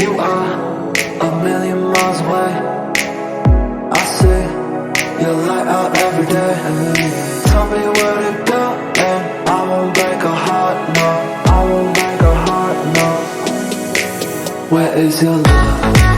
You are a million miles away. I see your light out every day. Tell me where to go and I won't break a heart, no. I won't break a heart, no. Where is your love?